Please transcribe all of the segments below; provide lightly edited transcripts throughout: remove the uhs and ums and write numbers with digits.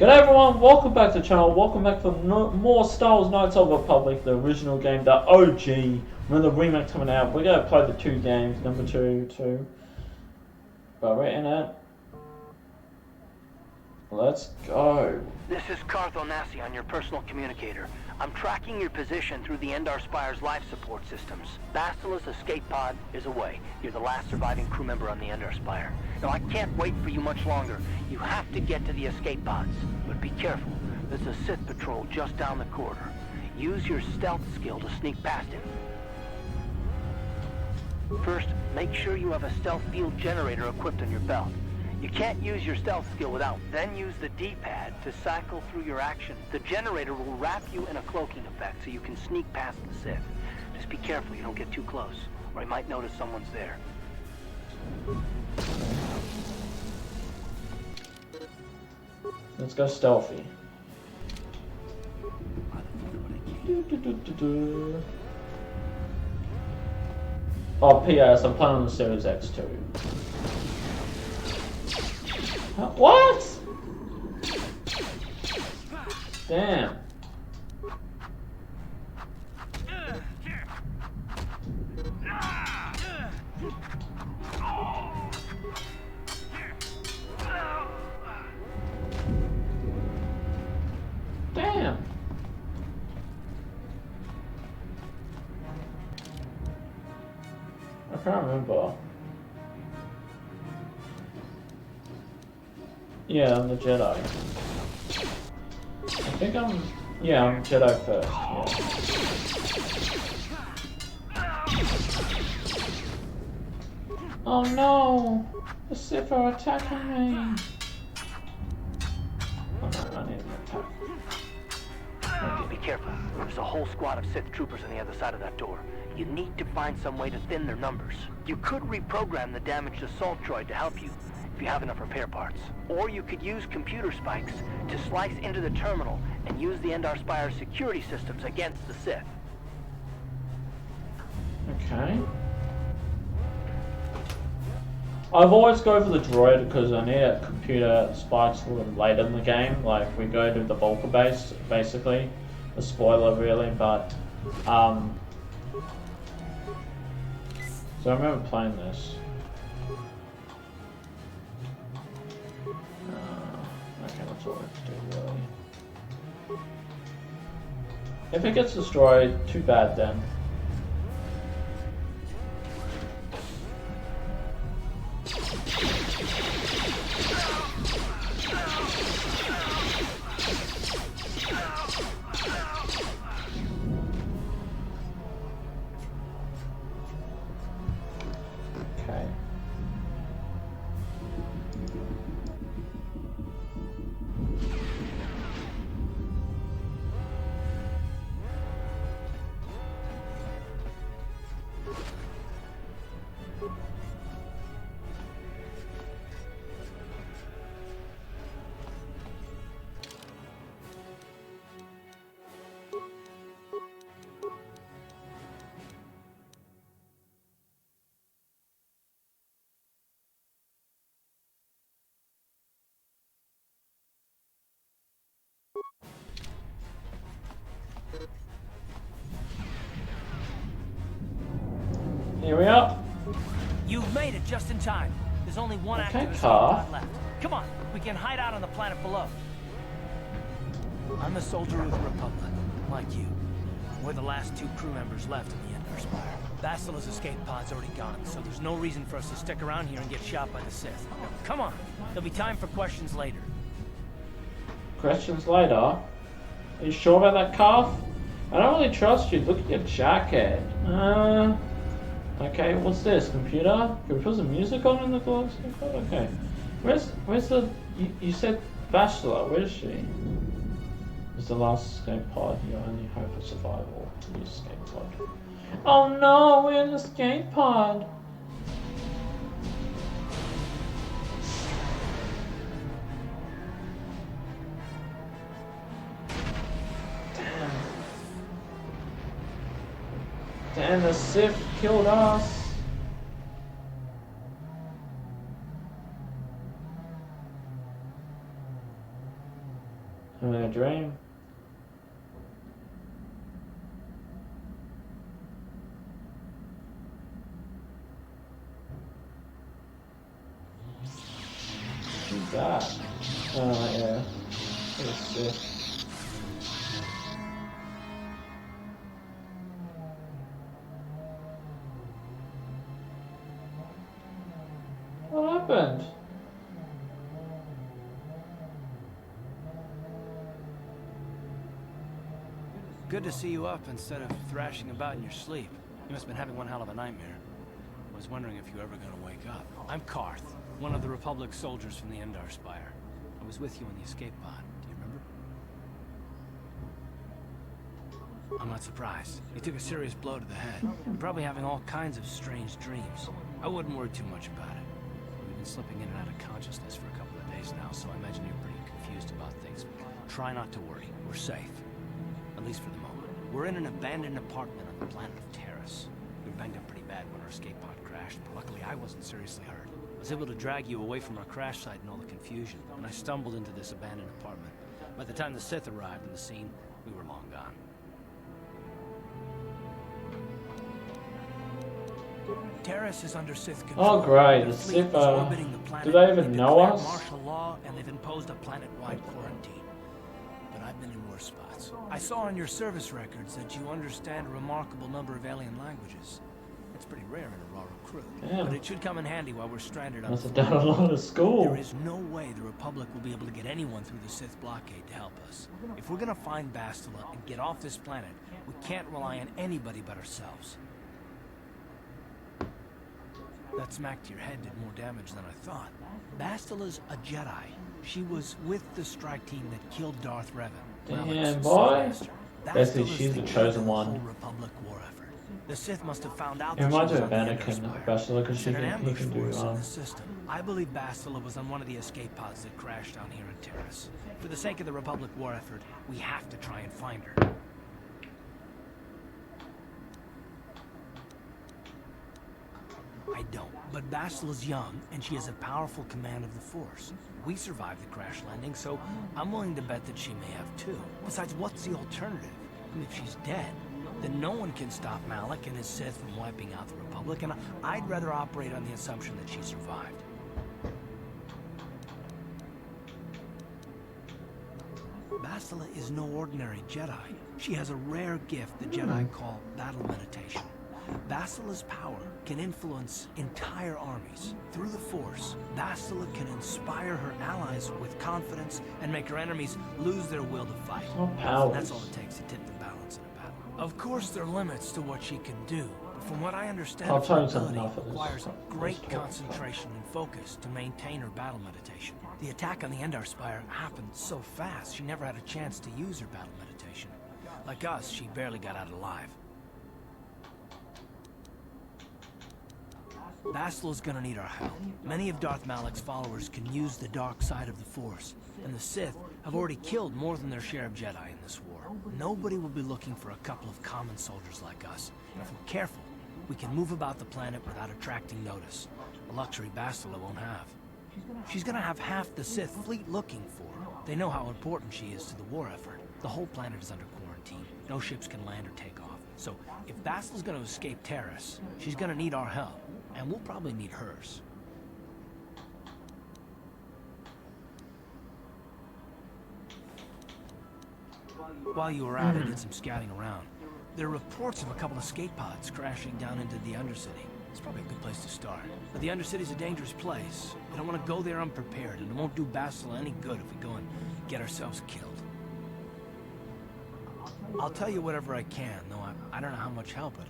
G'day everyone, welcome back to the channel, welcome back for more Star Wars Knights of the Republic, the original game, the OG. When the remake coming out, we're going to play the two games, number two. But we're in it. Let's go. This is Carthel Nassi on your personal communicator. I'm tracking your position through the Endar Spire's life support systems. Basila's escape pod is away. You're the last surviving crew member on the Endar Spire. Now, I can't wait for you much longer. You have to get to the escape pods. But be careful. There's a Sith Patrol just down the corridor. Use your stealth skill to sneak past him. First, make sure you have a stealth field generator equipped on your belt. You can't use your stealth skill without. Then use the D-pad to cycle through your action. The generator will wrap you in a cloaking effect so you can sneak past the Sith. Just be careful you don't get too close, or you might notice someone's there. Let's go stealthy. Oh, P.S. I'm playing on the Series X2. What? Damn. Damn. I can't remember. Yeah, I'm the Jedi. I think I'm Jedi first. Yeah. Oh no! The Sith are attacking me! Oh no, I need an attack. Be careful. There's a whole squad of Sith troopers on the other side of that door. You need to find some way to thin their numbers. You could reprogram the damaged assault droid to help you, if you have enough repair parts. Or you could use computer spikes to slice into the terminal and use the Endar Spire's security systems against the Sith. Okay. I've always go for the droid because I need a computer spikes a little later in the game. Like, we go to the Volker base, basically. A spoiler, really, but... So I remember playing this. Okay, that's all I have to do, really. If it gets destroyed, too bad then. Okay. Here we are. You've made it just in time. There's only one active escape car. pod left. Come on, we can hide out on the planet below. I'm a soldier of the Republic, like you. We're the last two crew members left in the Endar Spire. Basila's escape pod's already gone, so there's no reason for us to stick around here and get shot by the Sith. Now, come on, there'll be time for questions later. Questions later? Are you sure about that, Calf? I don't really trust you. Look at your jacket. Okay, what's this? Computer? Can we put some music on in the gloves? Okay. Where's the... You said Bachelor. Where is she? It's the last escape pod. Your only hope for survival. Use escape pod. Oh no! We're in the escape pod! Damn, the Sith killed us. Having a dream. Who's that? Oh yeah. It's Sith. What happened? Good to see you up instead of thrashing about in your sleep. You must have been having one hell of a nightmare. I was wondering if you were ever going to wake up. I'm Karth, one of the Republic soldiers from the Endar Spire. I was with you in the escape pod. Do you remember? I'm not surprised. You took a serious blow to the head. You're probably having all kinds of strange dreams. I wouldn't worry too much about it. You've been slipping in and out of consciousness for a couple of days now, so I imagine you're pretty confused about things. Try not to worry. We're safe. At least for the moment. We're in an abandoned apartment on the planet of Taris. We were banged up pretty bad when our escape pod crashed, but luckily I wasn't seriously hurt. I was able to drag you away from our crash site and all the confusion, and I stumbled into this abandoned apartment. By the time the Sith arrived on the scene, we were long gone. Taris is under Sith control. Oh great, Their the fleet Sith is orbiting the planet. do they even They've know declared us? martial law, and they've imposed a planet-wide quarantine. But I've been in worse spots. I saw on your service records that you understand a remarkable number of alien languages. It's pretty rare in a Rara crew. Damn. But it should come in handy while we're stranded on Must the have done a lot of school. There is no way the Republic will be able to get anyone through the Sith blockade to help us. If we're gonna find Bastila and get off this planet, we can't rely on anybody but ourselves. That smack to your head did more damage than I thought. Bastila's a Jedi. She was with the strike team that killed Darth Revan. Damn, boy. Basically, Bastila's she's the leader chosen of the one. whole Republic war effort. The Sith must have found out It that she reminds was me of on the Anakin, Underspire. Bastila, because Set an he ambush can for do us in the system. I believe Bastila was on one of the escape pods that crashed down here in Taris. For the sake of the Republic war effort, we have to try and find her. I don't, but Bastila's young, and she has a powerful command of the Force. We survived the crash landing, so I'm willing to bet that she may have too. Besides, what's the alternative? I mean, if she's dead, then no one can stop Malak and his Sith from wiping out the Republic, and I'd rather operate on the assumption that she survived. Bastila is no ordinary Jedi. She has a rare gift the Jedi call battle meditation. Bastila's power can influence entire armies. Through the Force, Bastila can inspire her allies with confidence and make her enemies lose their will to fight. Oh, powers. That's all it takes to tip the balance in a battle. Of course, there are limits to what she can do, but from what I understand, I'll her tell you something ability off of this. requires great concentration and focus to maintain her battle meditation. The attack on the Endar Spire happened so fast, she never had a chance to use her battle meditation. Like us, she barely got out alive. Bastila's gonna need our help. Many of Darth Malak's followers can use the dark side of the Force, and the Sith have already killed more than their share of Jedi in this war. Nobody will be looking for a couple of common soldiers like us, and if we're careful, we can move about the planet without attracting notice, a luxury Bastila won't have. She's gonna have half the Sith fleet looking for her. They know how important she is to the war effort. The whole planet is under quarantine. No ships can land or take off. So, if Bastila's gonna escape Taris, she's gonna need our help. And we'll probably need hers. While you were out, I did some scouting around. There are reports of a couple of escape pods crashing down into the Undercity. It's probably a good place to start. But the Undercity's a dangerous place. We don't want to go there unprepared, and it won't do Bastila any good if we go and get ourselves killed. I'll tell you whatever I can, though I don't know how much help it'll be.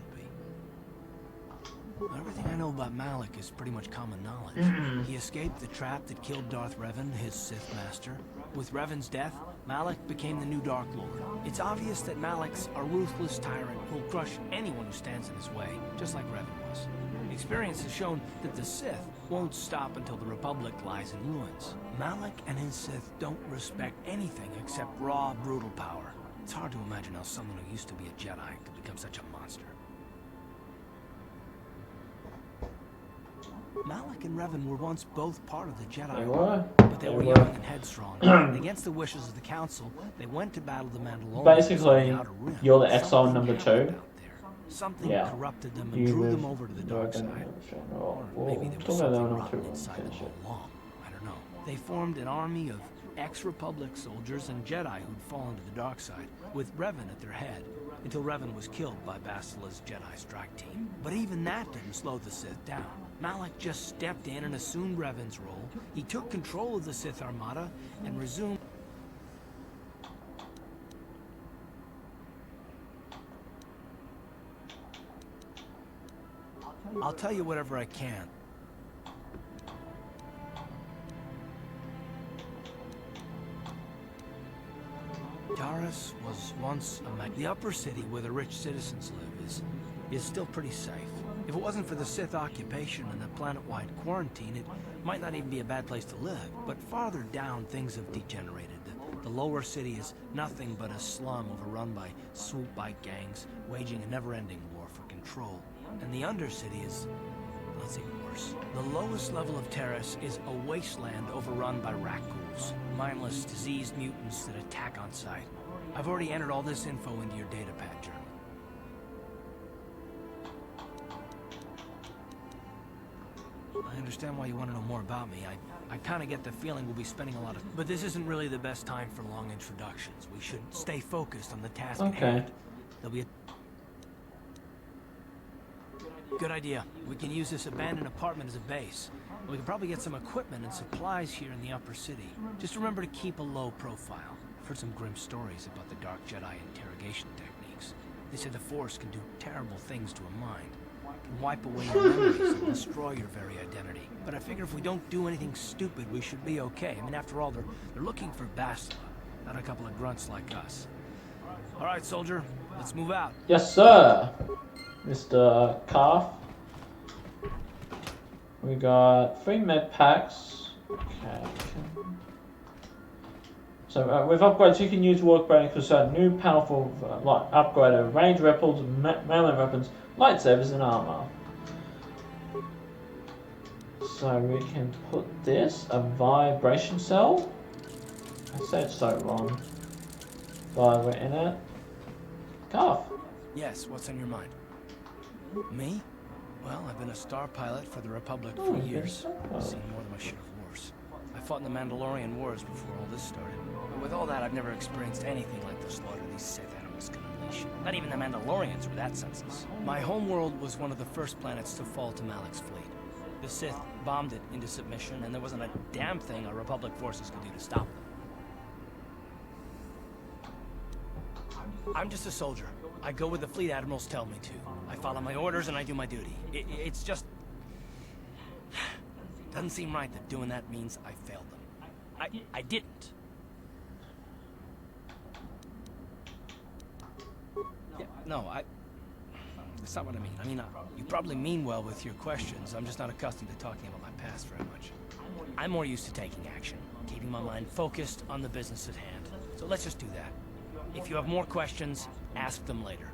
Everything I know about Malak is pretty much common knowledge. He escaped the trap that killed Darth Revan, his Sith master. With Revan's death, Malak became the new Dark Lord. It's obvious that Malak's a ruthless tyrant who'll crush anyone who stands in his way, just like Revan was. Experience has shown that the Sith won't stop until the Republic lies in ruins. Malak and his Sith don't respect anything except raw, brutal power. It's hard to imagine how someone who used to be a Jedi could become such a monster. Malik and Revan were once both part of the Jedi They Order, were. but they were young and headstrong. And against the wishes of the Council, they went to battle the Mandalorians. Basically, on the Outer Rim. you're the exile Something number happened 2. out there. Something Yeah. corrupted them and You drew with them over to the dark side. Or maybe there was Talk about that something one rotten too. inside them all along. I don't know. They formed an army of ex-Republic soldiers and Jedi who'd fallen to the dark side, with Revan at their head, until Revan was killed by Bastila's Jedi strike team. But even that didn't slow the Sith down. Malik just stepped in and assumed Revan's role. He took control of the Sith Armada and resumed... I'll tell you whatever I can. Taris was once the upper city where the rich citizens live is still pretty safe. If it wasn't for the Sith occupation and the planet-wide quarantine, it might not even be a bad place to live. But farther down, things have degenerated. The lower city is nothing but a slum overrun by swoop bike gangs, waging a never-ending war for control. And the undercity is... let's even worse. The lowest level of Taris is a wasteland overrun by rat-ghouls, mindless, diseased mutants that attack on sight. I've already entered all this info into your datapad journal. I understand why you want to know more about me. I kind of get the feeling we'll be spending a lot of... But this isn't really the best time for long introductions. We should stay focused on the task at hand. There'll be a... Good idea. We can use this abandoned apartment as a base. We can probably get some equipment and supplies here in the upper city. Just remember to keep a low profile. I've heard some grim stories about the Dark Jedi interrogation techniques. They say the Force can do terrible things to a mind. Can wipe away your memories and destroy your very identity. But I figure if we don't do anything stupid, we should be okay. I mean, after all, they're looking for Bastila, not a couple of grunts like us. All right, soldier, let's move out. Yes, sir. Mr. Calf. We got 3 med packs. Okay. So with upgrades, you can use workbench for new powerful like upgraded range weapons, melee weapons, lightsabers, and armor. So we can put this a vibration cell. I said so wrong. But we're in it. Calf. Yes, what's on your mind? Me? Well, I've been a star pilot for the Republic for years. I've seen more than my share of wars. I fought in the Mandalorian Wars before all this started. But with all that, I've never experienced anything like the slaughter these Sith animals can unleash. Not even the Mandalorians were that senseless. My homeworld was one of the first planets to fall to Malik's fleet. The Sith bombed it into submission, and there wasn't a damn thing our Republic forces could do to stop them. I'm just a soldier. I go where the fleet admirals tell me to. I follow my orders and I do my duty. It's just... doesn't seem right that doing that means I failed them. I didn't. Yeah, no, that's not what I mean. I mean, you probably mean well with your questions. I'm just not accustomed to talking about my past very much. I'm more used to taking action, keeping my mind focused on the business at hand. So let's just do that. If you have more questions, ask them later.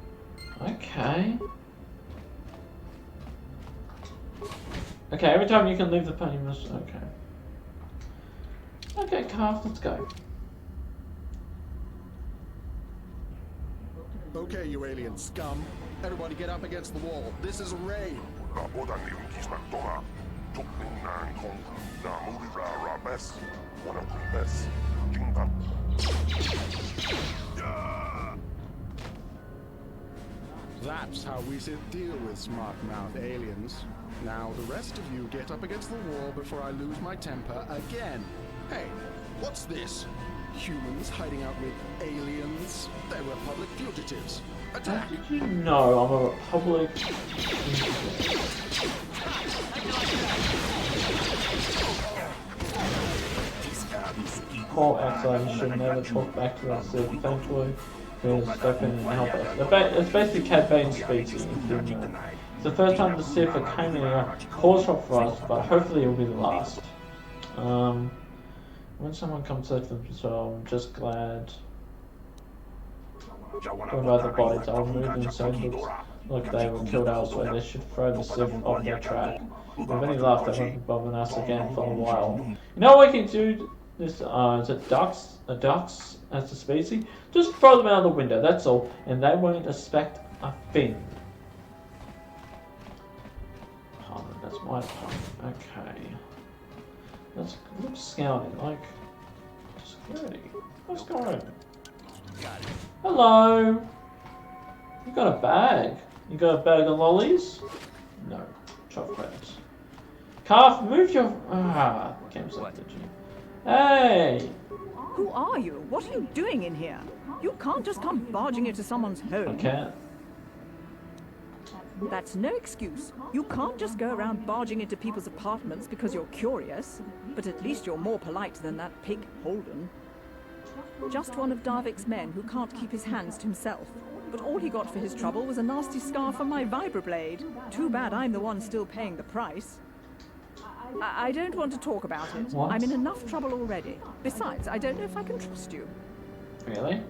Okay. Okay, every time you can leave the pony, you must... Okay. Okay, Calf, let's go. Okay, you alien scum. Everybody get up against the wall. This is a raid. That's how we deal with smart-mouth aliens. Now, the rest of you get up against the wall before I lose my temper again. Hey, what's this? Humans hiding out with aliens? They're Republic fugitives. Attack! How did you know I'm a Republic? Poor exile, you should never talk back to us, Sith Patrol. Step in and help us. It's basically Cad Bane speaking. It's the first time the Sith are coming here. Pause for us, but hopefully it will be the last. When someone comes to them, so I'm just glad. Talking about the bodies, I'll move them so it looks like they were killed elsewhere. They should throw the Sith off their track. With any luck, they won't be bothering us again for a while. You know what we can do? This is it ducks as a species? Just throw them out the window. That's all, and they won't expect a thing. That's my part. Okay. Let's look scouting, like security. Let's go. Got it. Hello. You got a bag. You got a bag of lollies? No. Chocolates. Calf, move your game selected you. Hey! Who are you? What are you doing in here? You can't just come barging into someone's home. I can't. That's no excuse. You can't just go around barging into people's apartments because you're curious. But at least you're more polite than that pig Holden. Just one of Darvik's men who can't keep his hands to himself. But all he got for his trouble was a nasty scar from my vibroblade. Too bad I'm the one still paying the price. I don't want to talk about it. What? I'm in enough trouble already. Besides, I don't know if I can trust you. Really?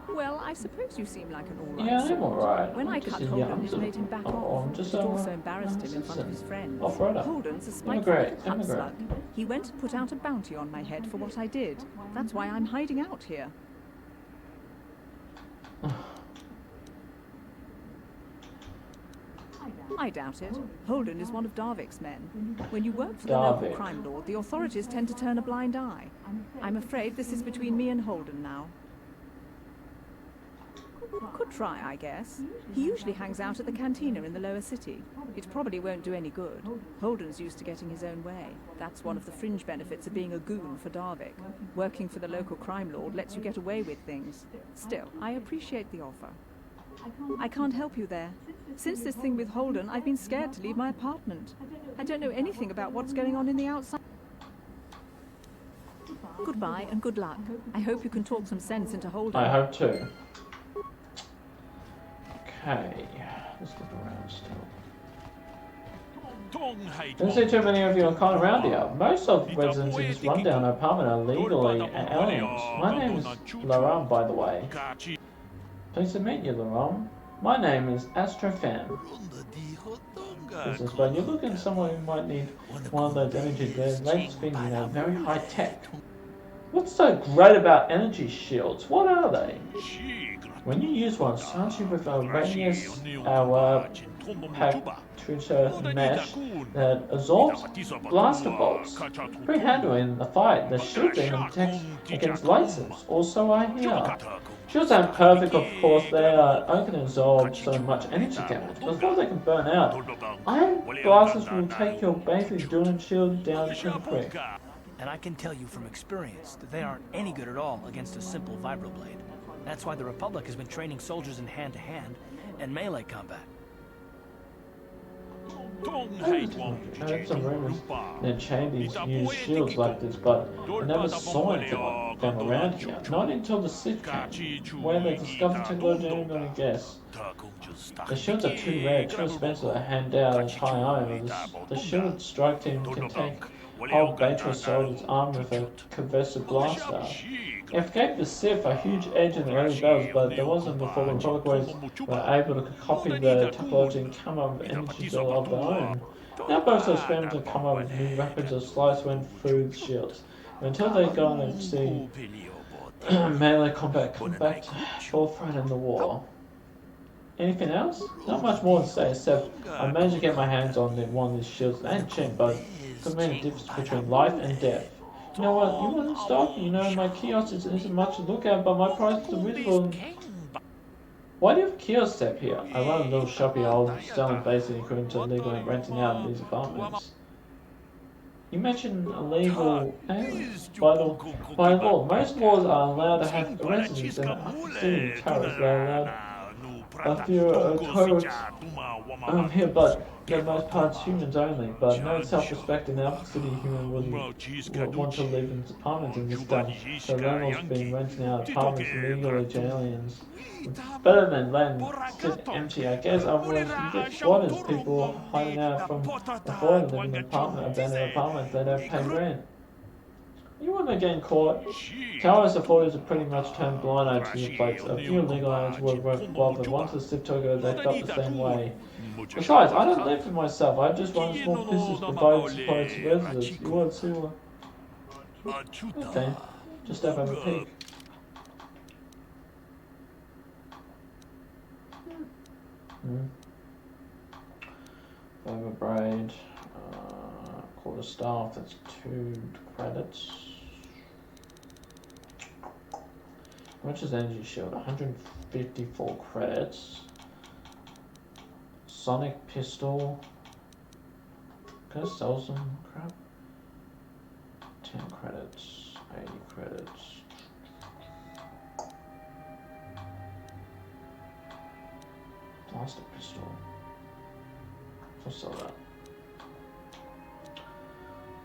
Well, I suppose you seem like an all-right Yeah, I'm sort. alright. When I cut Holden, it made him back off. I'm just It also embarrassed him in front of his friends. Holden's a spiteful little slug. He went and put out a bounty on my head for what I did. That's why I'm hiding out here. I doubt it. Holden is one of Darvik's men. When you work for the local crime lord, the authorities tend to turn a blind eye. I'm afraid this is between me and Holden now. Could try, I guess. He usually hangs out at the Cantina in the lower city. It probably won't do any good. Holden's used to getting his own way. That's one of the fringe benefits of being a goon for Darvik. Working for the local crime lord lets you get away with things. Still, I appreciate the offer. I can't help you there. Since this thing with Holden, I've been scared to leave my apartment. I don't know anything about what's going on in the outside. Goodbye and good luck. I hope you can talk some sense into Holden. I hope too. Okay, let's look around still. Don't see too many of you are kind around here. Most of the residents in this rundown apartment are legally aliens. My name is Laram, by the way. Pleased to meet you, Laram. My name is Astrofan. But you're looking at someone who might need one of those energy latest things, you know, very high tech. What's so great about energy shields? What are they? When you use one, charge you with a radius hour Pactusa mesh that absorbs blaster bolts. Pretty handy in the fight. The shield even protects against lasers. Also, I hear. Shields aren't perfect, of course. They only can absorb so much energy damage before they can burn out. Iron blasters will take your basic Duran shield down pretty quick. And I can tell you from experience that they aren't any good at all against a simple vibroblade. That's why the Republic has been training soldiers in hand-to-hand and melee combat. I heard some rumors that Chinese use shields like this, but I never saw anything like them around here. Not until the Sith came, where they discovered technology I'm gonna guess. The shields are too rare, too expensive to hand out as high iron. The shield strike team can take whole Beta soldiers armed with a conversive blaster. It gave the Sith a huge edge in the early battles, but there wasn't before the Republic were able to copy the technology and come up with energy shield of their own. Now both are experimenting to come up with new weapons that slice when through the shields. Until they go and see melee combat come back to forefront in the war. Anything else? Not much more to say except I managed to get my hands on one of these shields. They ain't cheap, but could mean a difference between life and death. You know what? You want to stop? You know, my kiosk isn't much to look at, but my price is visible. Why do you have a kiosk step here? I run a little shop here, selling basic equipment to legally renting out these apartments. You mentioned illegal aliens. By law, most laws are allowed to have residents in the city in Taris. They're allowed a few codes here, but for the most part humans only. But no self-respecting Alpha City human would want to live in apartments in this town. So landlords have been renting out apartments illegally to aliens. Better than land sit empty, I guess. Otherwise, you get squatters, people hiding out from afford to live in an apartment, abandoned apartments. They don't pay rent. You wouldn't getting caught. Taris authorities have pretty much turned blind eye to your place. A few illegal aliens were bothered. Once the Sith took over, they felt the same way. Besides, I don't live for myself. I just run a small business providing supplies to residents. You want to see what? Okay, just step on the pig. Fiber braid. Quarter staff. That's 2 credits. How much is energy shield? 154 credits. Sonic pistol. Can I sell some crap? 10 credits. 80 credits. Plastic pistol. I'll sell that.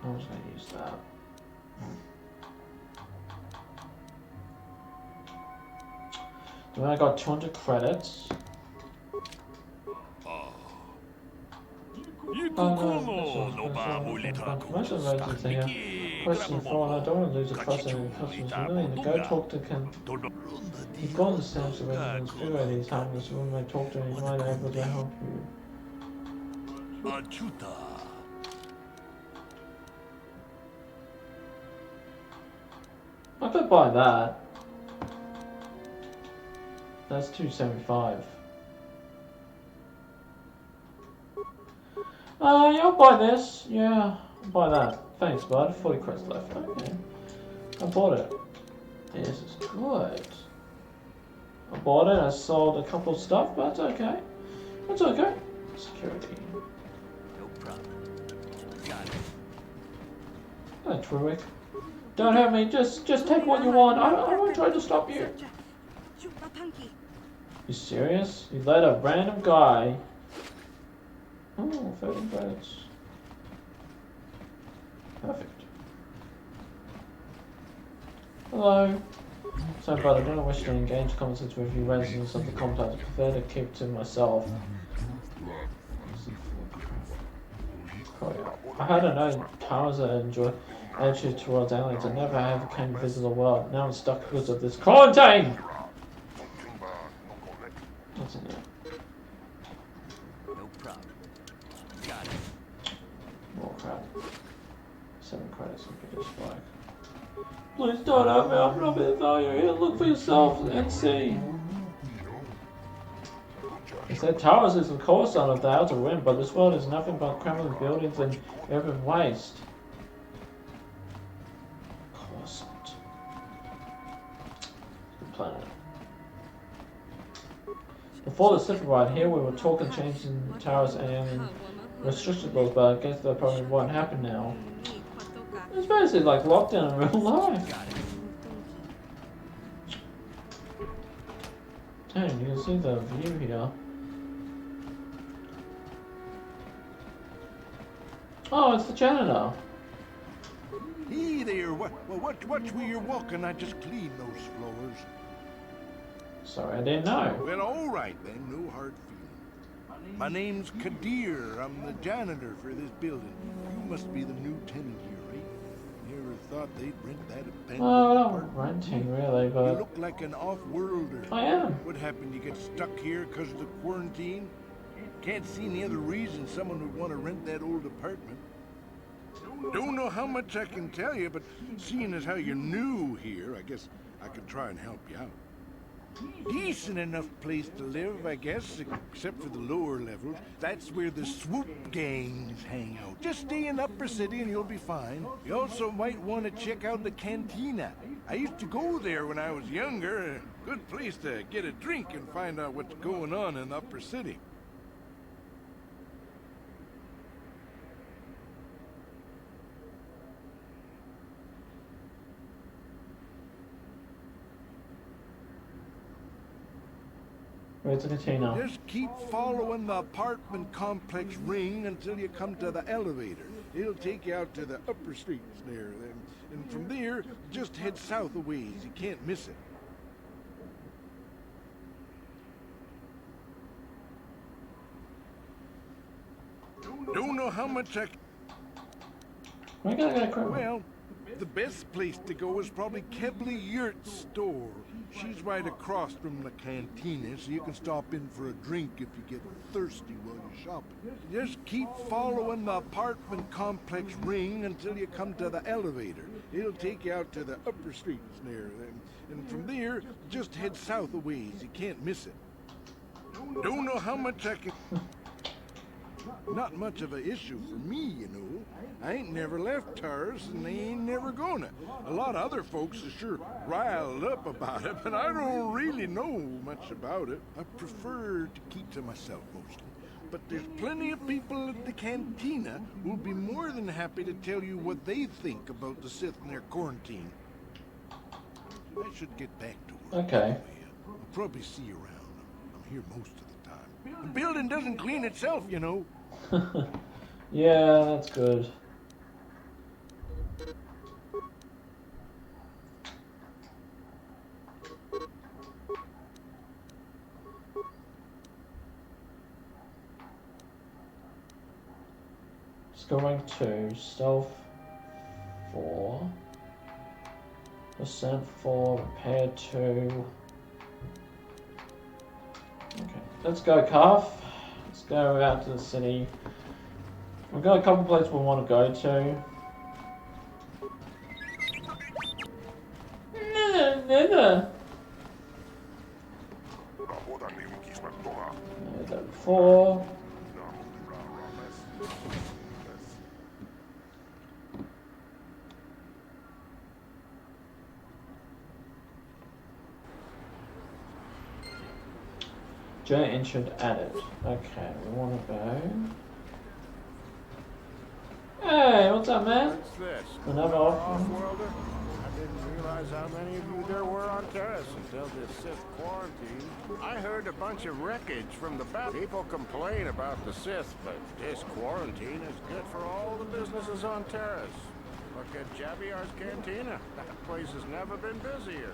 I'm just going to use that. Then I got 200 credits. Most of the residents are here. Question for I don't want to lose the trust of any customers. You need to go talk to He's gone to Sam's residents. Figure out he's harmless. When I talk to him, he might be able to help you. I could buy that. That's 275. Yeah, I'll buy this. Yeah, I'll buy that. Thanks, bud. 40 credits left. Okay. I bought it. This is good. I bought it. I sold a couple of stuff, but that's okay. That's okay. Security. No problem. Got it. Thanks, Ruick. Don't hurt me. Just take what you want. I won't try to stop you. You serious? You let a random guy... Oh, 13 credits. Perfect. Hello. Sorry, but I don't wish to engage conversations with you residents of the complex. I prefer to keep to myself. I had a known Taris enjoy attitude towards aliens. I never ever came to visit the world. Now I'm stuck because of this quarantine! What's in there? No problem. Got it. More crap. 7 credits and get this flag. Please don't hurt me, I'm not being value here. Look for yourself and see. He said Taris is the cornerstone of the outer rim, but this world is nothing but crumbling buildings and urban waste. Coruscant. Good planet. Before the Sith Patrol here, we were talking changing Taris and restriction laws, but I guess that probably won't happen now. It's basically like lockdown in real life. Damn, you can see the view here. Oh, it's the janitor. Hey there, watch where you're walking. I just cleaned those floors. Sorry, I didn't know. Well, all right then, no hard feelings. My name's Kadir. I'm the janitor for this building. You must be the new tenant here, right? Never thought they'd rent that abandoned Oh, not apartment. renting really, You but look like an off-worlder. I am. What happened? You get stuck here because of the quarantine? Can't see any other reason someone would want to rent that old apartment. Don't know how much I can tell you, but seeing as how you're new here, I guess I could try and help you out. Decent enough place to live, I guess, except for the lower levels. That's where the swoop gangs hang out. Just stay in Upper City and you'll be fine. You also might want to check out the Cantina. I used to go there when I was younger. A good place to get a drink and find out what's going on in Upper City. Where's the Cantina? Just keep following the apartment complex ring until you come to the elevator. It'll take you out to the upper streets there. And from there, just head south a ways. You can't miss it. Don't know how much I... We're gonna get a crowd. Well, The best place to go is probably Kebla Yurt's store. She's right across from the Cantina, so you can stop in for a drink if you get thirsty while you're shopping. Just keep following the apartment complex ring until you come to the elevator. It'll take you out to the upper streets near them. And from there, just head south a ways. You can't miss it. Don't know how much I can... Not much of an issue for me, you know. I ain't never left Taris, and they ain't never gonna. A lot of other folks are sure riled up about it, but I don't really know much about it. I prefer to keep to myself mostly. But there's plenty of people at the Cantina who'll be more than happy to tell you what they think about the Sith and their quarantine. I should get back to work. Okay. Anyway. I'll probably see you around. I'm here most of the time. The building doesn't clean itself, you know. Yeah, that's good. Going to stealth 4%, 4, repair 2. Okay, let's go, Calf. Let's go out to the city. We've got a couple places we want to go to. Level 4. Journey entered added. Okay, we want to go. Hey, what's up, man? What's this? Another offering. Off-worlder? I didn't realize how many of you there were on Taris until this Sith quarantine. I heard a bunch of wreckage from the back. People complain about the Sith, but this quarantine is good for all the businesses on Taris. Look at Javiar's Cantina. That place has never been busier.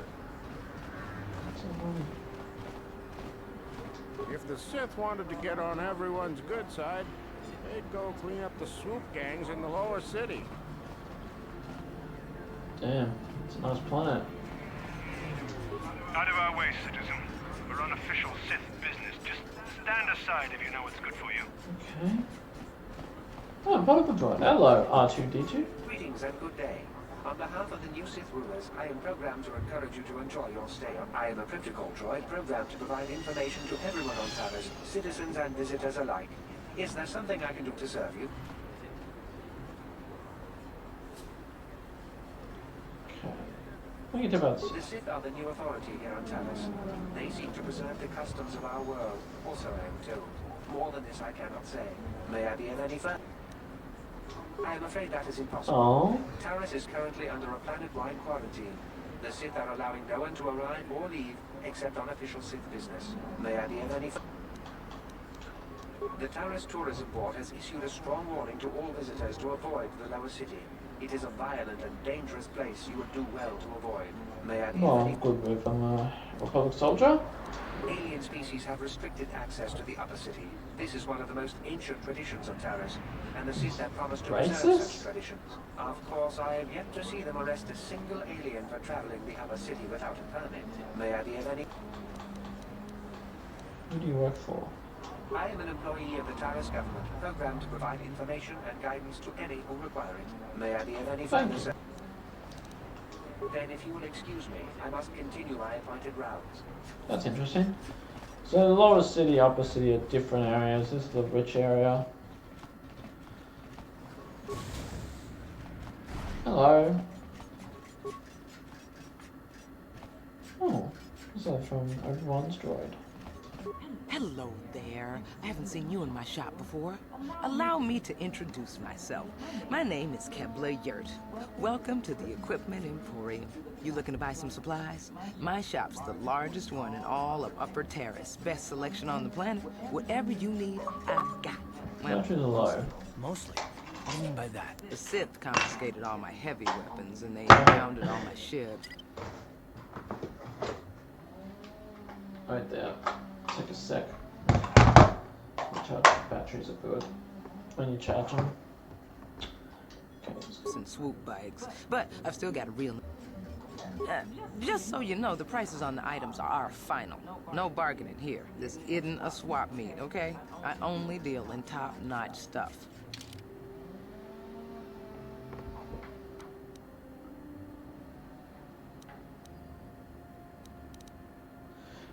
If the Sith wanted to get on everyone's good side, they'd go clean up the swoop gangs in the lower city. Damn, it's a nice planet. Out of our way, citizen. We're on official Sith business. Just stand aside if you know what's good for you. Okay. Oh, particle droid. Hello, R2-D2. Greetings and good day. On behalf of the new Sith rulers, I am programmed to encourage you to enjoy your stay on. I am a protocol droid programmed to provide information to everyone on Taris, citizens and visitors alike. Is there something I can do to serve you? Okay. What can you do about this? The Sith are the new authority here on Taris. They seek to preserve the customs of our world. Also, I am told. More than this I cannot say. May I be of any further? I am afraid that is impossible. Oh. Taris is currently under a planet-wide quarantine. The Sith are allowing no one to arrive or leave except on official Sith business. May I be of any... The Taris Tourism Board has issued a strong warning to all visitors to avoid the lower city. It is a violent and dangerous place you would do well to avoid. May I be Well, of I'm any... good with a Republic soldier. Alien species have restricted access to the upper city. This is one of the most ancient traditions of Taris, and the Sith have promised to preserve such traditions. Of course, I have yet to see them arrest a single alien for traveling the upper city without a permit. May I be of any... Who do you work for? I am an employee of the Taris government, programmed to provide information and guidance to any who require it. May I be of any further service? Then, if you will excuse me, I must continue my appointed rounds. That's interesting. So the lower city, upper city are different areas. This is the rich area. Hello. Oh, is that from Obi-Wan's droid? Hello there. I haven't seen you in my shop before. Allow me to introduce myself. My name is Kebla Yurt. Welcome to the Equipment Emporium. You looking to buy some supplies? My shop's the largest one in all of Upper Taris. Best selection on the planet. Whatever you need, I've got. Well, Countries are low. Mostly. What do you mean by that? the Sith confiscated all my heavy weapons and they impounded all my ships. Right there. Take a sec. Charge batteries are good when you charge them. and swoop bikes, but I've still got a real... just so you know, the prices on the items are final. No bargaining here. This isn't a swap meet, okay? I only deal in top-notch stuff.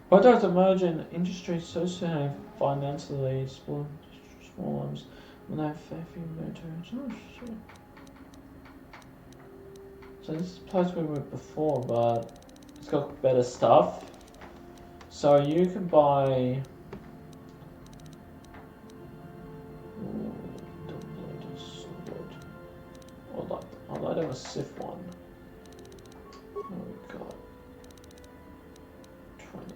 Why does emerging industry associated financially small arms when they have fair few militaries? Oh shit. So this is the place we were before, but it's got better stuff. So you can buy double-bladed sword. I like to have a Sith one. Oh my god. 20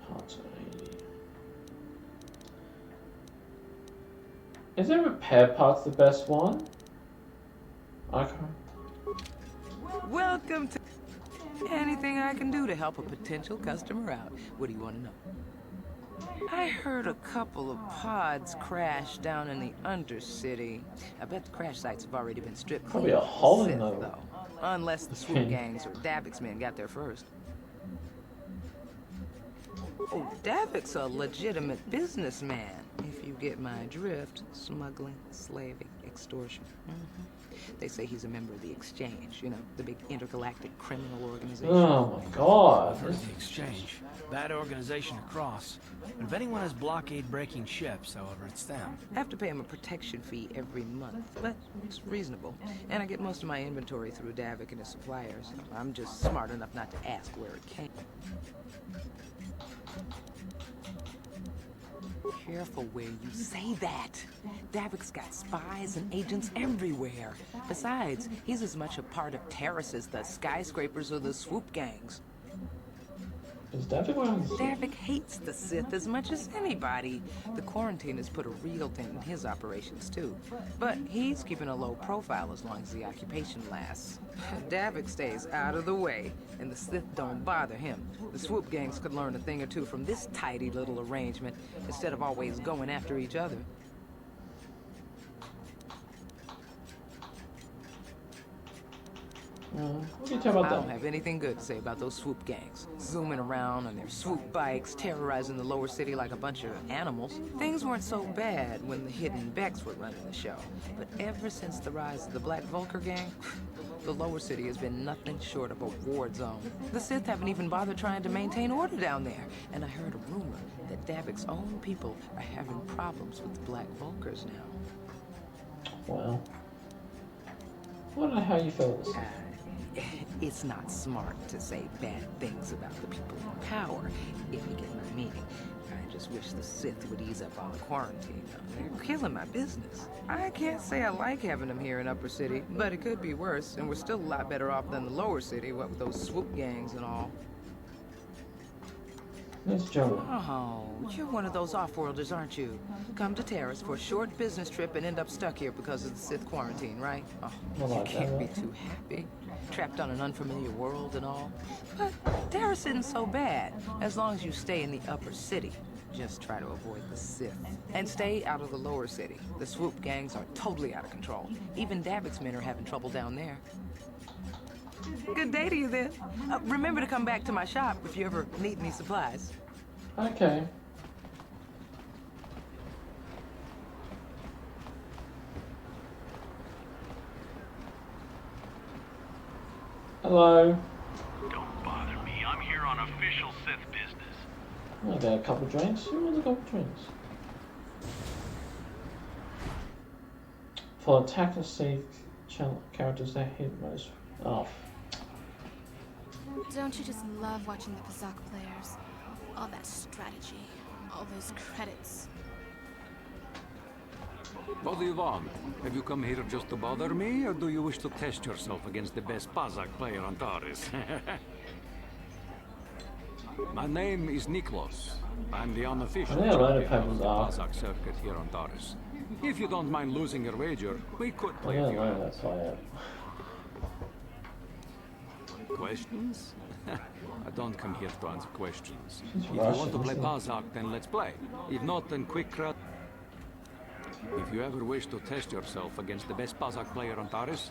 parts of 80. Isn't repair parts the best one? Okay. Welcome to... Anything I can do to help a potential customer out. What do you want to know? I heard a couple of pods crashed down in the Undercity. I bet the crash sites have already been stripped clean. Probably a hole in Sith, them. though. Unless the swoop gangs or Davik's men got there first. Oh, Davik's a legitimate businessman, if you get my drift. Smuggling, slaving, extortion. They say he's a member of the Exchange, you know, the big intergalactic criminal organization. Oh my god. For the Exchange. Bad organization across. But if anyone has blockade breaking ships, however, it's them. I have to pay him a protection fee every month, but it's reasonable. And I get most of my inventory through Davik and his suppliers. I'm just smart enough not to ask where it came. Careful where you say that. Davik's got spies and agents everywhere. Besides, he's as much a part of Taris as the skyscrapers or the swoop gangs. Is Davik wearing Davik hates the Sith as much as anybody. The quarantine has put a real dent in his operations, too. But he's keeping a low profile as long as the occupation lasts. Davik stays out of the way, and the Sith don't bother him. The swoop gangs could learn a thing or two from this tidy little arrangement, instead of always going after each other. what do you tell about I don't that? have anything good to say about those swoop gangs. Zooming around on their swoop bikes, terrorizing the lower city like a bunch of animals. Things weren't so bad when the hidden Becks were running the show. But ever since the rise of the Black Vulcar gang, the lower city has been nothing short of a war zone. The Sith haven't even bothered trying to maintain order down there. And I heard a rumor that Davik's own people are having problems with the Black Vulcars now. Well, I don't know how you feel this. It's not smart to say bad things about the people in power, if you get my meaning. I just wish the Sith would ease up on the quarantine. They're killing my business. I can't say I like having them here in Upper City, but it could be worse, and we're still a lot better off than the Lower City, what with those swoop gangs and all. Let's jump. Oh, you're one of those off-worlders, aren't you? Come to Taris for a short business trip and end up stuck here because of the Sith quarantine, right? Oh, you can't be too happy. Trapped on an unfamiliar world and all. But Taris isn't so bad, as long as you stay in the Upper City. Just try to avoid the Sith. And stay out of the Lower City. The swoop gangs are totally out of control. Even Davik's men are having trouble down there. Good day to you then. Remember to come back to my shop if you ever need any supplies. Okay. Hello. Don't bother me. I'm here on official Sith business. I got a couple drinks. Who wants a couple drinks? For tactical safe characters that hit most off. Don't you just love watching the Pazak players? All that strategy, all those credits. What do you want? Have you come here just to bother me, or do you wish to test yourself against the best Pazak player on Taris? My name is Niklos. I'm the unofficial champion of the Pazak circuit here on Taris. If you don't mind losing your wager, we could play a few rounds. Questions? I don't come here to answer questions. If you want to play Pazak, then let's play. If not, then quick crowd. If you ever wish to test yourself against the best Pazak player on Taris,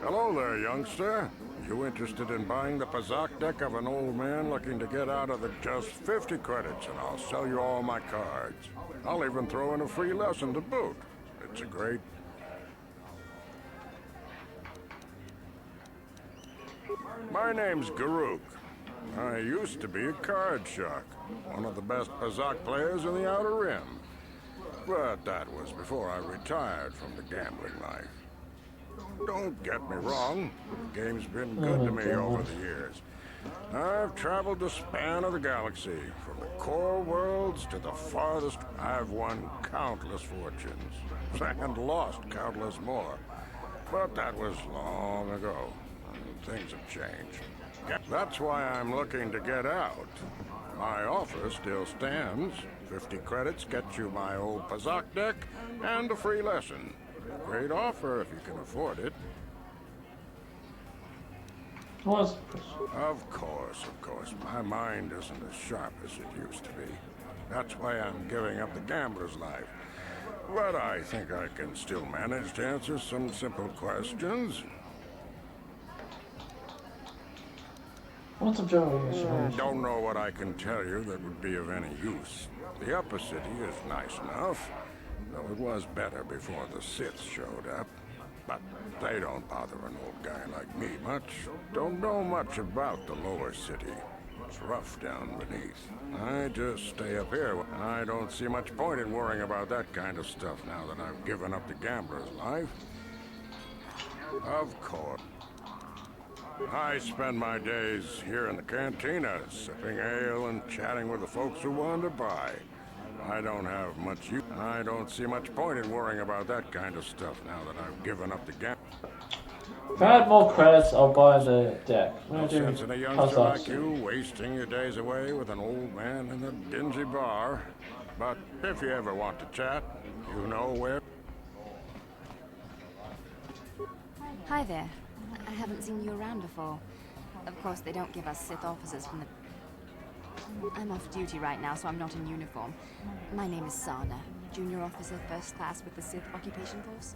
Hello there, youngster. You interested in buying the Pazak deck of an old man looking to get out of it? Just 50 credits and I'll sell you all my cards. I'll even throw in a free lesson to boot. It's a great... My name's Garuk. I used to be a card shark, one of the best Pazak players in the Outer Rim. But that was before I retired from the gambling life. Don't get me wrong, the game's been good to me over the years. I've traveled the span of the galaxy, from the core worlds to the farthest. I've won countless fortunes, and lost countless more. But that was long ago. Things have changed. That's why I'm looking to get out. My offer still stands. 50 credits gets you my old Pazak deck and a free lesson. Great offer if you can afford it. Of course. My mind isn't as sharp as it used to be. That's why I'm giving up the gambler's life. But I think I can still manage to answer some simple questions. What's a general issue? Don't know what I can tell you that would be of any use. The upper city is nice enough, though it was better before the Sith showed up. But they don't bother an old guy like me much. Don't know much about the lower city. It's rough down beneath. I just stay up here. I don't see much point in worrying about that kind of stuff now that I've given up the gambler's life. Of course. I spend my days here in the Cantina, sipping ale and chatting with the folks who want to buy. I don't have much use. I don't see much point in worrying about that kind of stuff now that I've given up the game. If I had more credits, I'll buy the deck. No sense in a youngster like you wasting your days away with an old man in a dingy bar. But if you ever want to chat, you know where. Hi there. I haven't seen you around before. Of course, they don't give us Sith officers from the... I'm off duty right now, so I'm not in uniform. My name is Sana, junior officer, first class with the Sith Occupation Force.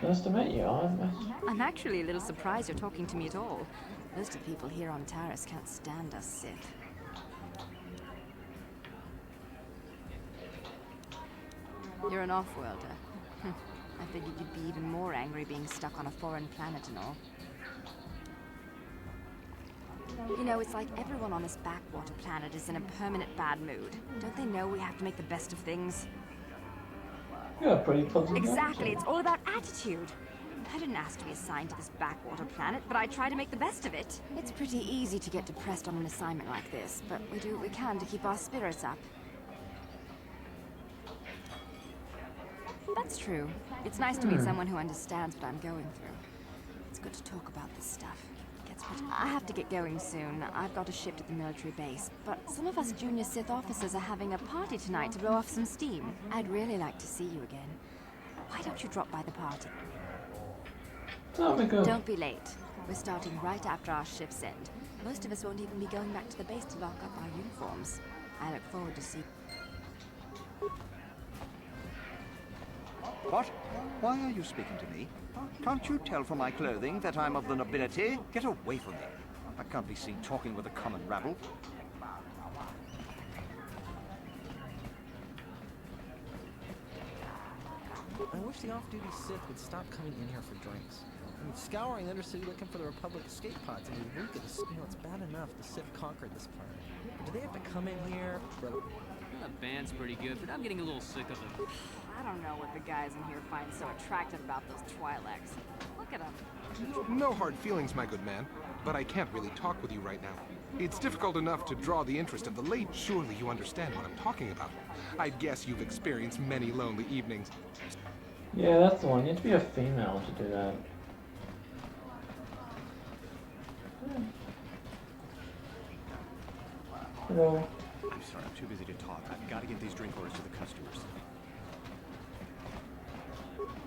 Nice to meet you. I'm actually a little surprised you're talking to me at all. Most of the people here on Taris can't stand us Sith. You're an off-worlder. I figured you'd be even more angry being stuck on a foreign planet and all. You know, it's like everyone on this backwater planet is in a permanent bad mood. Don't they know we have to make the best of things? You're pretty positive. Exactly, it's all about attitude. I didn't ask to be assigned to this backwater planet, but I try to make the best of it. It's pretty easy to get depressed on an assignment like this, but we do what we can to keep our spirits up. That's true. It's nice to meet someone who understands what I'm going through. It's good to talk about this stuff. I have to get going soon. I've got a shift at the military base, but some of us junior Sith officers are having a party tonight to blow off some steam. I'd really like to see you again. Why don't you drop by the party? That'll be good. Don't be late. We're starting right after our shifts end. Most of us won't even be going back to the base to lock up our uniforms. I look forward to seeing. What? Why are you speaking to me? Can't you tell from my clothing that I'm of the nobility? Get away from me. I can't be seen talking with a common rabble. I wish the off-duty Sith would stop coming in here for drinks. I mean, scouring the Undercity looking for the Republic escape pods, and we won't get a... You know, it's bad enough the Sith conquered this planet. But do they have to come in here? Bro. The band's pretty good, but I'm getting a little sick of it. I don't know what the guys in here find so attractive about those Twi'leks. Look at them. No hard feelings, my good man, but I can't really talk with you right now. It's difficult enough to draw the interest of the lady. Surely you understand what I'm talking about. I guess you've experienced many lonely evenings. Yeah, that's the one. You have to be a female to do that. I'm I'm sorry, I'm too busy to talk. I've got to get these drink orders to the customers.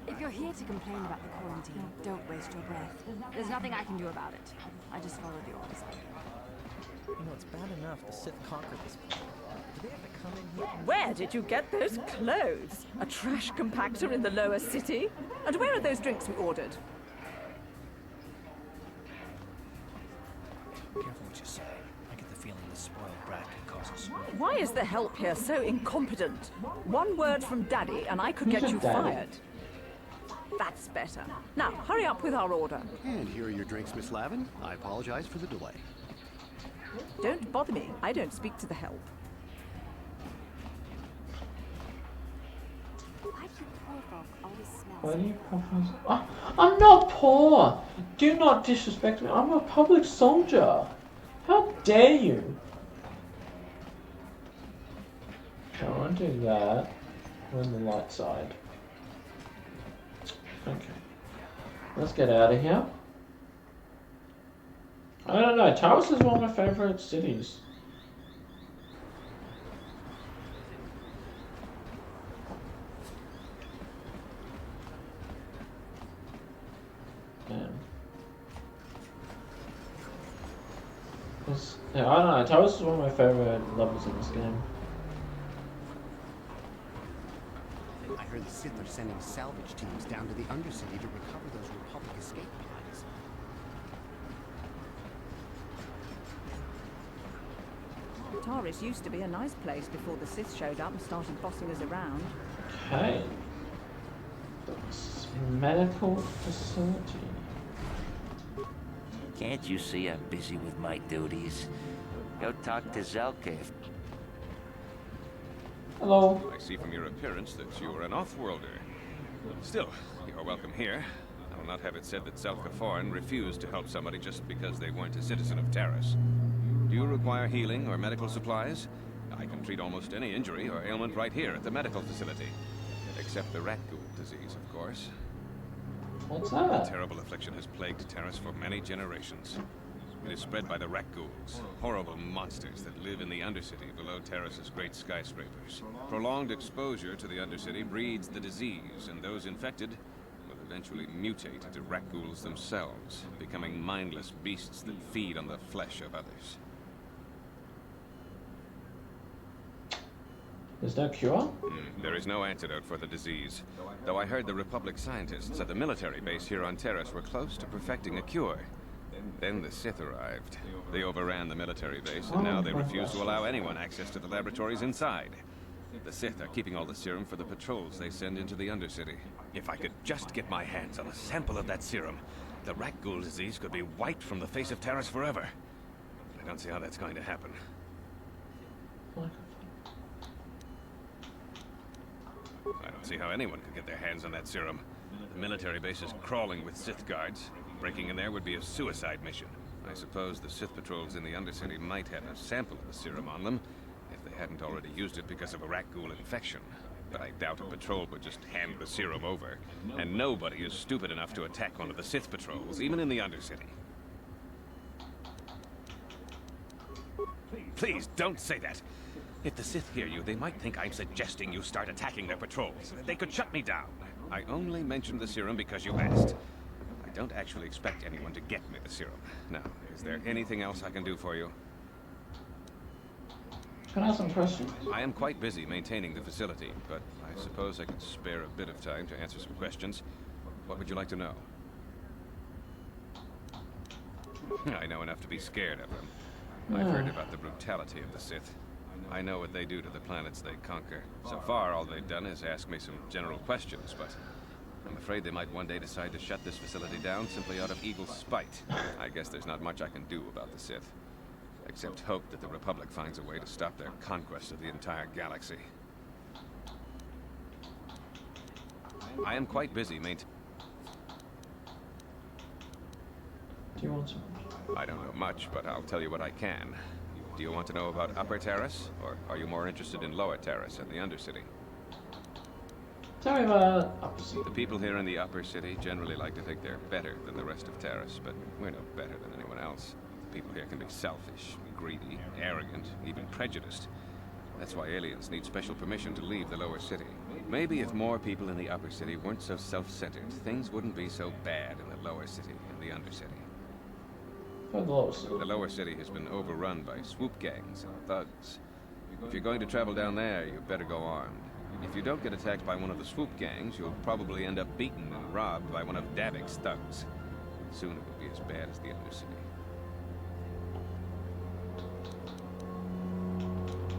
If you're here to complain about the quarantine, don't waste your breath. There's nothing I can do about it. I just follow the orders I get. You know, it's bad enough the Sith conquered this planet. Do they have to come in here? Where did you get those clothes? A trash compactor in the lower city? And where are those drinks we ordered? Careful what you say. I get the feeling this spoiled brat can cause us. Why is the help here so incompetent? One word from Daddy and I could get you fired. That's better. Now, hurry up with our order. And here are your drinks, Miss Lavin. I apologize for the delay. Don't bother me. I don't speak to the help. Why do you poor folk always smell? Why do you propose? I'm not poor! Do not disrespect me. I'm a public soldier. How dare you? Okay, I want to do that. We're on the light side. Okay. Let's get out of here. I don't know, Taris is one of my favorite cities. Damn. Yeah, I don't know, Taris is one of my favorite levels in this game. I heard the Sith are sending salvage teams down to the Undercity to recover those Republic escape pods. Taris used to be a nice place before the Sith showed up and started bossing us around. Okay. Medical facility. Can't you see I'm busy with my duties? Go talk to Zelka. Hello. I see from your appearance that you're an off-worlder. Still, you're welcome here. I will not have it said that Zelka Foreign refused to help somebody just because they weren't a citizen of Taris. Do you require healing or medical supplies? I can treat almost any injury or ailment right here at the medical facility. Except the rat ghoul disease, of course. What's that? A terrible affliction has plagued Taris for many generations. It is spread by the rat ghouls, horrible monsters that live in the Undercity below Taris's great skyscrapers. Prolonged exposure to the Undercity breeds the disease, and those infected will eventually mutate into rat ghouls themselves, becoming mindless beasts that feed on the flesh of others. There's no cure? There is no antidote for the disease. Though I heard the Republic scientists at the military base here on Taris were close to perfecting a cure. Then the Sith arrived. They overran the military base, and now they refuse to allow anyone access to the laboratories inside. The Sith are keeping all the serum for the patrols they send into the Undercity. If I could just get my hands on a sample of that serum, the rat ghoul disease could be wiped from the face of Taris forever. I don't see how that's going to happen. I don't see how anyone could get their hands on that serum. The military base is crawling with Sith guards. Breaking in there would be a suicide mission. I suppose the Sith Patrols in the Undercity might have a sample of the serum on them, if they hadn't already used it because of a rat ghoul infection. But I doubt a patrol would just hand the serum over. And nobody is stupid enough to attack one of the Sith Patrols, even in the Undercity. Please, don't say that. If the Sith hear you, they might think I'm suggesting you start attacking their patrols. They could shut me down. I only mentioned the serum because you asked. I don't actually expect anyone to get me the serum. Now, is there anything else I can do for you? Can I ask some questions? I am quite busy maintaining the facility, but I suppose I could spare a bit of time to answer some questions. What would you like to know? I know enough to be scared of them. I've heard about the brutality of the Sith. I know what they do to the planets they conquer. So far, all they've done is ask me some general questions, but I'm afraid they might one day decide to shut this facility down simply out of evil spite. I guess there's not much I can do about the Sith, except hope that the Republic finds a way to stop their conquest of the entire galaxy. I am quite busy maintaining... Do you want some? I don't know much, but I'll tell you what I can. Do you want to know about Upper Taris, or are you more interested in Lower Taris and the Undercity? Tell me about Upper City. The people here in the Upper City generally like to think they're better than the rest of Taris, but we're no better than anyone else. The people here can be selfish, greedy, arrogant, even prejudiced. That's why aliens need special permission to leave the lower city. Maybe if more people in the upper city weren't so self-centered, things wouldn't be so bad in the lower city and the undercity. The lower city has been overrun by swoop gangs and thugs. If you're going to travel down there, you better go armed. If you don't get attacked by one of the swoop gangs, you'll probably end up beaten and robbed by one of Davik's thugs. Soon it will be as bad as the undercity.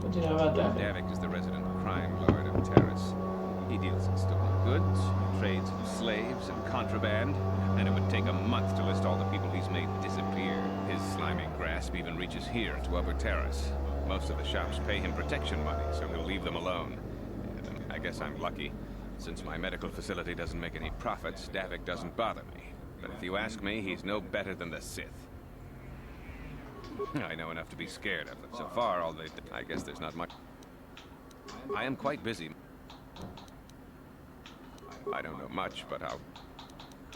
What do you know about Davik? Davik is the resident crime lord of Taris. He deals in stolen goods, trades in slaves and contraband, and it would take a month to list all the people he's made disappear. His slimy grasp even reaches here to Upper Taris. Most of the shops pay him protection money, so he'll leave them alone. And I guess I'm lucky. Since my medical facility doesn't make any profits, Davik doesn't bother me. But if you ask me, he's no better than the Sith. I know enough to be scared of them. So far, all they... I guess there's not much... I am quite busy. I don't know much, but I'll...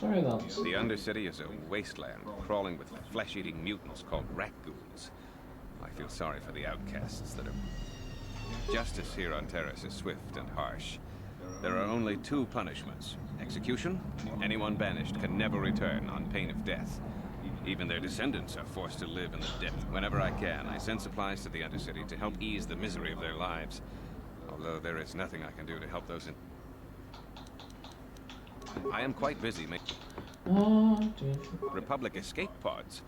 The Undercity is a wasteland crawling with flesh-eating mutants called raccoons. I feel sorry for the outcasts that are... Justice here on Taris is swift and harsh. There are only two punishments. Execution. Anyone banished can never return on pain of death. Even their descendants are forced to live in the depths. Whenever I can, I send supplies to the Undercity to help ease the misery of their lives. Although there is nothing I can do to help those in... I am quite busy making... Republic escape pods?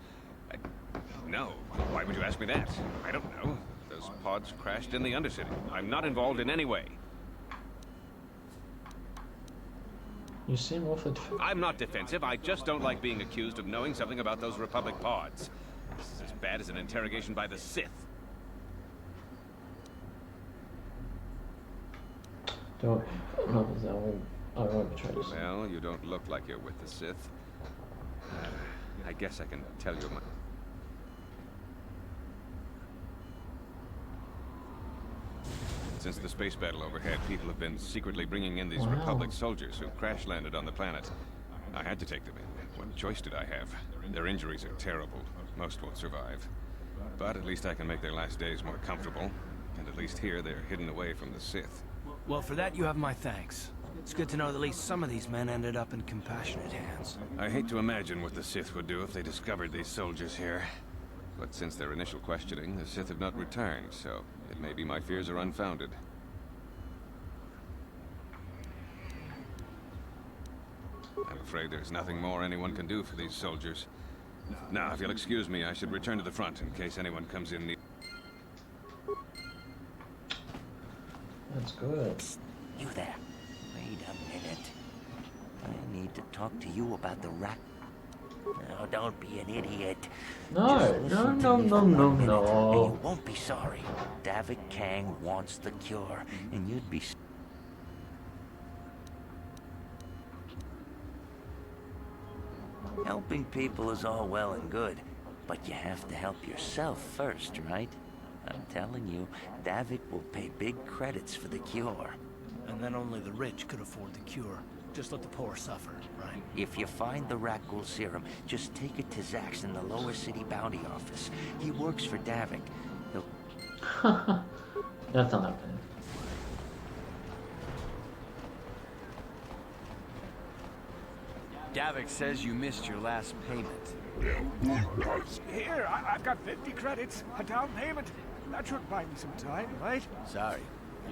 No. Why would you ask me that? I don't know. Those pods crashed in the Undercity. I'm not involved in any way. You seem awfully defensive. I'm not defensive. I just don't like being accused of knowing something about those Republic pods. This is as bad as an interrogation by the Sith. Don't. I won't betray you. Well, you don't look like you're with the Sith. I guess I can tell you my... Since the space battle overhead, people have been secretly bringing in these Republic soldiers who crash-landed on the planet. I had to take them in. What choice did I have? Their injuries are terrible. Most won't survive. But at least I can make their last days more comfortable. And at least here, they're hidden away from the Sith. Well, for that, you have my thanks. It's good to know that at least some of these men ended up in compassionate hands. I hate to imagine what the Sith would do if they discovered these soldiers here. But since their initial questioning, the Sith have not returned, so it may be my fears are unfounded. I'm afraid there's nothing more anyone can do for these soldiers. Now, if you'll excuse me, I should return to the front in case anyone comes in. That's good. Psst, you there. Wait a minute. I need to talk to you about the rat. No, don't be an idiot. No. And you won't be sorry. Davik Kang wants the cure, and you'd be... Helping people is all well and good, but you have to help yourself first, right? I'm telling you, Davik will pay big credits for the cure. And then only the rich could afford the cure. Just let the poor suffer, right? If you find the Rakghoul serum, just take it to Zax in the lower city bounty office. He works for Davik. He'll... That's not happening. Davik says you missed your last payment. Here, I've got 50 credits, a down payment. That should buy me some time, right? Sorry,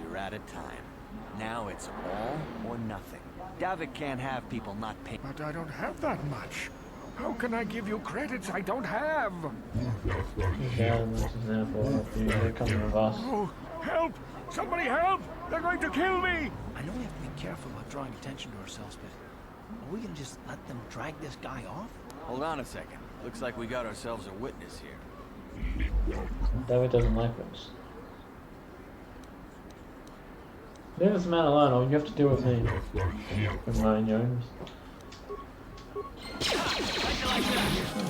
you're out of time. Now it's all or nothing. Davik can't have people not pay. But I don't have that much. How can I give you credits I don't have? Oh, help! Somebody help! They're going to kill me! I know we have to be careful about drawing attention to ourselves, but are we gonna just let them drag this guy off? Hold on a second. Looks like we got ourselves a witness here. David doesn't like us. Leave this man alone, or you have to deal with me. With my Jones.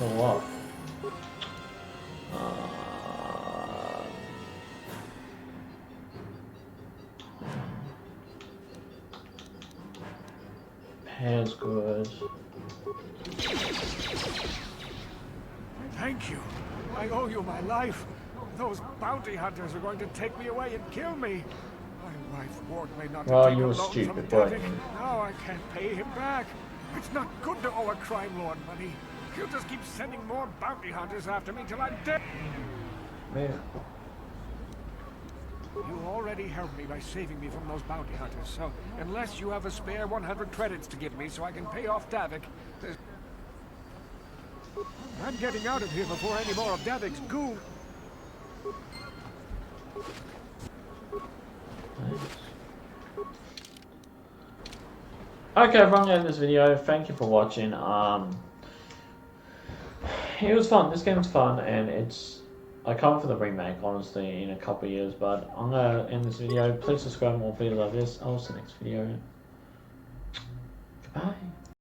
A lot. Hair's good. Thank you. I owe you my life. Those bounty hunters are going to take me away and kill me. My wife warned me not to Well, take you a were loan stupid, from but... Davik. Now I can't pay him back. It's not good to owe a crime lord money. He'll just keep sending more bounty hunters after me till I'm dead. Man. You already helped me by saving me from those bounty hunters, so unless you have a spare 100 credits to give me so I can pay off Davik, I'm getting out of here before any more of Davik's goo. Okay, everyone, in this video, thank you for watching. It was fun. This game's fun, and I can't wait for the remake, honestly, in a couple of years. But I'm gonna end this video. Please subscribe for more videos like this. I'll see you next video. Goodbye.